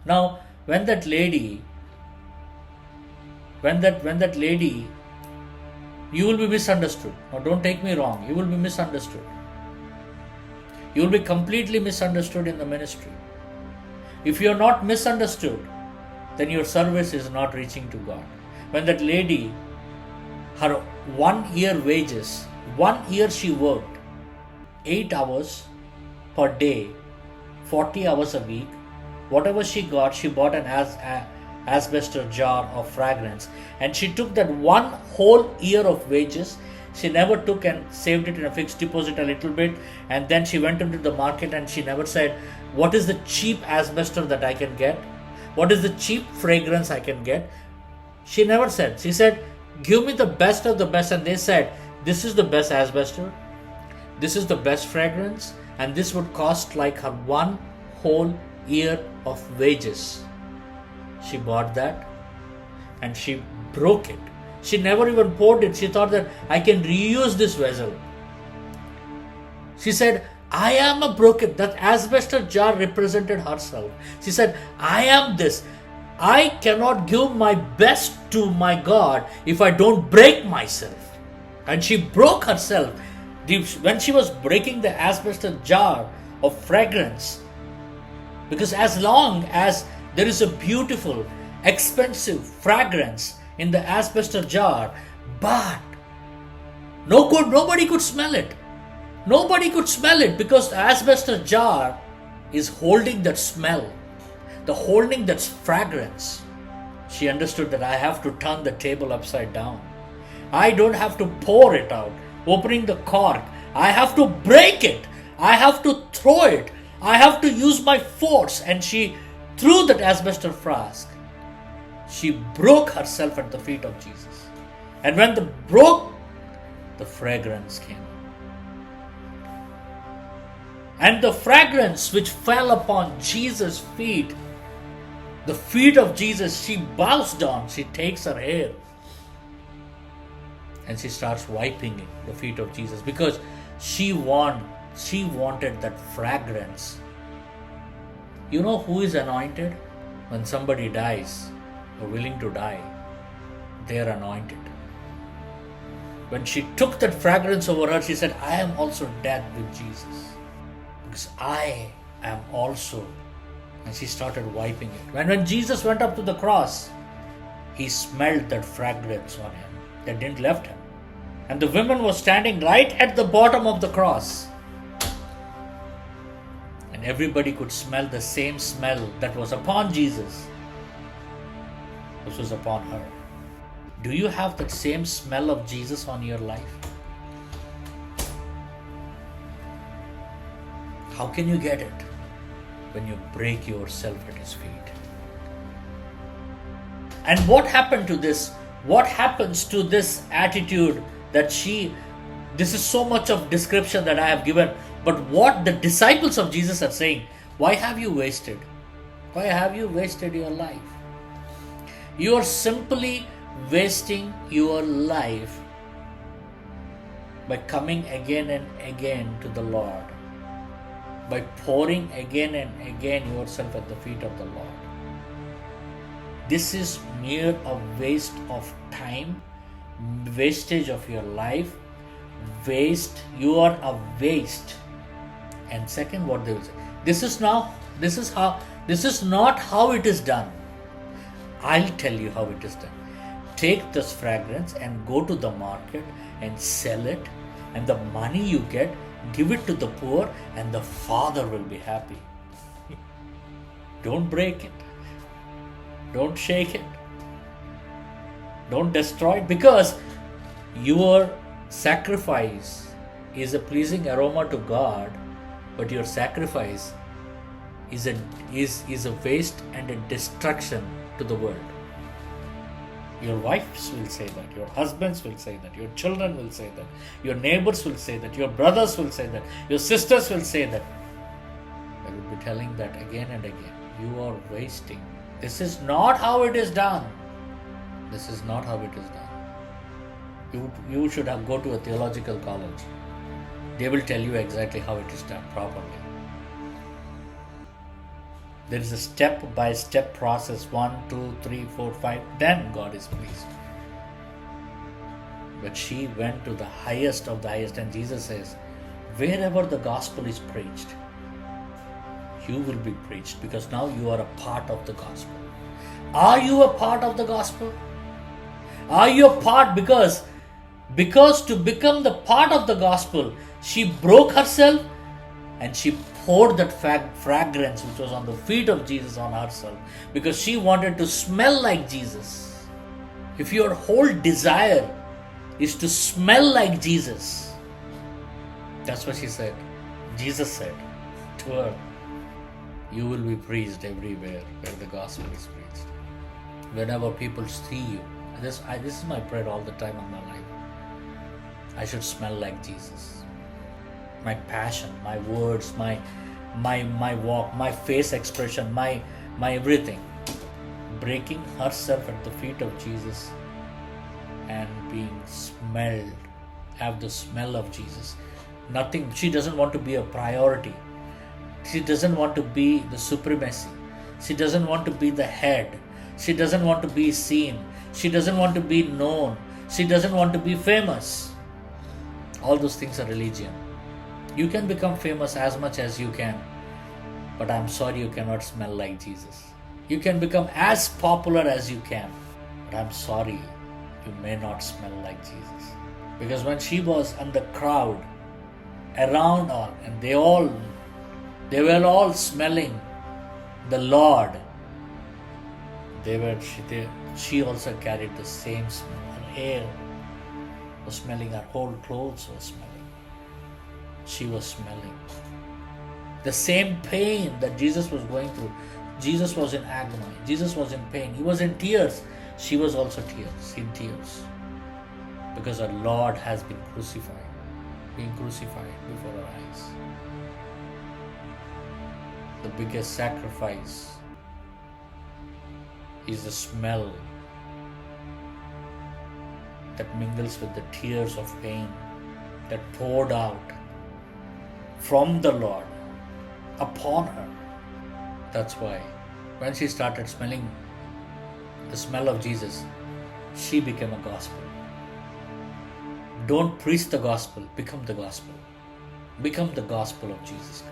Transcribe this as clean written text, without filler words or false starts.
Now, when that lady, you will be misunderstood. Now, don't take me wrong. You will be misunderstood. You will be completely misunderstood in the ministry. If you are not misunderstood, then your service is not reaching to God. When that lady, her 1 year wages, 1 year she worked 8 hours per day, 40 hours a week. Whatever she got, she bought an asbestos jar of fragrance, and she took that one whole year of wages. She never took and saved it in a fixed deposit a little bit, and then she went into the market and she never said, what is the cheap asbestos that I can get? What is the cheap fragrance I can get? She never said. She said, give me the best of the best. And they said, this is the best asbestos, this is the best fragrance, and this would cost like her one whole year of wages. She bought that and she broke it. She never even poured it. She thought that I can reuse this vessel. She said, I am a broken. That asbestos jar represented herself. She said, I am this. I cannot give my best to my God if I don't break myself. And she broke herself. When she was breaking the asbestos jar of fragrance, because as long as there is a beautiful, expensive fragrance in the asbestos jar, but nobody could smell it. Nobody could smell it because the asbestos jar is holding that smell, holding that fragrance. She understood that I have to turn the table upside down. I don't have to pour it out, opening the cork. I have to break it. I have to throw it. I have to use my force. And she threw that asbestos flask. She broke herself at the feet of Jesus. And when the broke, the fragrance came. And the fragrance which fell upon Jesus' feet, the feet of Jesus, she bows down, she takes her hair and she starts wiping it, the feet of Jesus, because she wanted that fragrance. You know who is anointed? When somebody dies or willing to die, they are anointed. When she took that fragrance over her, she said, I am also dead with Jesus, because I am also. And she started wiping it. When Jesus went up to the cross, he smelled that fragrance on him that didn't left him. And the woman was standing right at the bottom of the cross. And everybody could smell the same smell that was upon Jesus. This was upon her. Do you have that same smell of Jesus on your life? How can you get it? When you break yourself at his feet. And what happened to this? What happens to this attitude that this is so much of description that I have given, but what the disciples of Jesus are saying, why have you wasted? Why have you wasted your life? You are simply wasting your life by coming again and again to the Lord, by pouring again and again yourself at the feet of the Lord. This is mere a waste of time, wastage of your life, you are a waste. And second, what they will say, this is not how it is done. I'll tell you how it is done. Take this fragrance and go to the market and sell it, and the money you get, give it to the poor, and the Father will be happy. Don't break it. Don't shake it. Don't destroy it, because your sacrifice is a pleasing aroma to God, but your sacrifice is a waste and a destruction to the world. Your wives will say that, your husbands will say that, your children will say that, your neighbors will say that, your brothers will say that, your sisters will say that. I will be telling that again and again. You are wasting. This is not how it is done. This is not how it is done. You should go to a theological college. They will tell you exactly how it is done properly. There is a step-by-step process. 1, 2, 3, 4, 5. Then God is pleased. But she went to the highest of the highest, and Jesus says, wherever the gospel is preached, you will be preached, because now you are a part of the gospel. Are you a part of the gospel? Are you a part? Because to become the part of the gospel, she broke herself and she poured that fragrance which was on the feet of Jesus on herself, because she wanted to smell like Jesus. If your whole desire is to smell like Jesus, that's what she said. Jesus said to her, you will be preached everywhere where the gospel is preached. Whenever people see you, this is my prayer all the time in my life. I should smell like Jesus. My passion, my words, my walk, my face expression, my everything. Breaking herself at the feet of Jesus and being smelled, have the smell of Jesus. Nothing, she doesn't want to be a priority. She doesn't want to be the supremacy. She doesn't want to be the head. She doesn't want to be seen. She doesn't want to be known. She doesn't want to be famous. All those things are religion. You can become famous as much as you can, but I'm sorry, you cannot smell like Jesus. You can become as popular as you can, but I'm sorry, you may not smell like Jesus. Because when she was in the crowd around her, and they were all smelling the Lord, she also carried the same smell. Her hair was smelling, her whole clothes were smelling. She was smelling the same pain that Jesus was going through. Jesus was in agony. Jesus was in pain. He was in tears. She was also in tears. Because our Lord has been crucified, being crucified before our eyes. The biggest sacrifice is the smell that mingles with the tears of pain that poured out from the Lord upon her. That's why when she started smelling the smell of Jesus, she became a gospel. Don't preach the gospel, become the gospel. Become the gospel of Jesus Christ.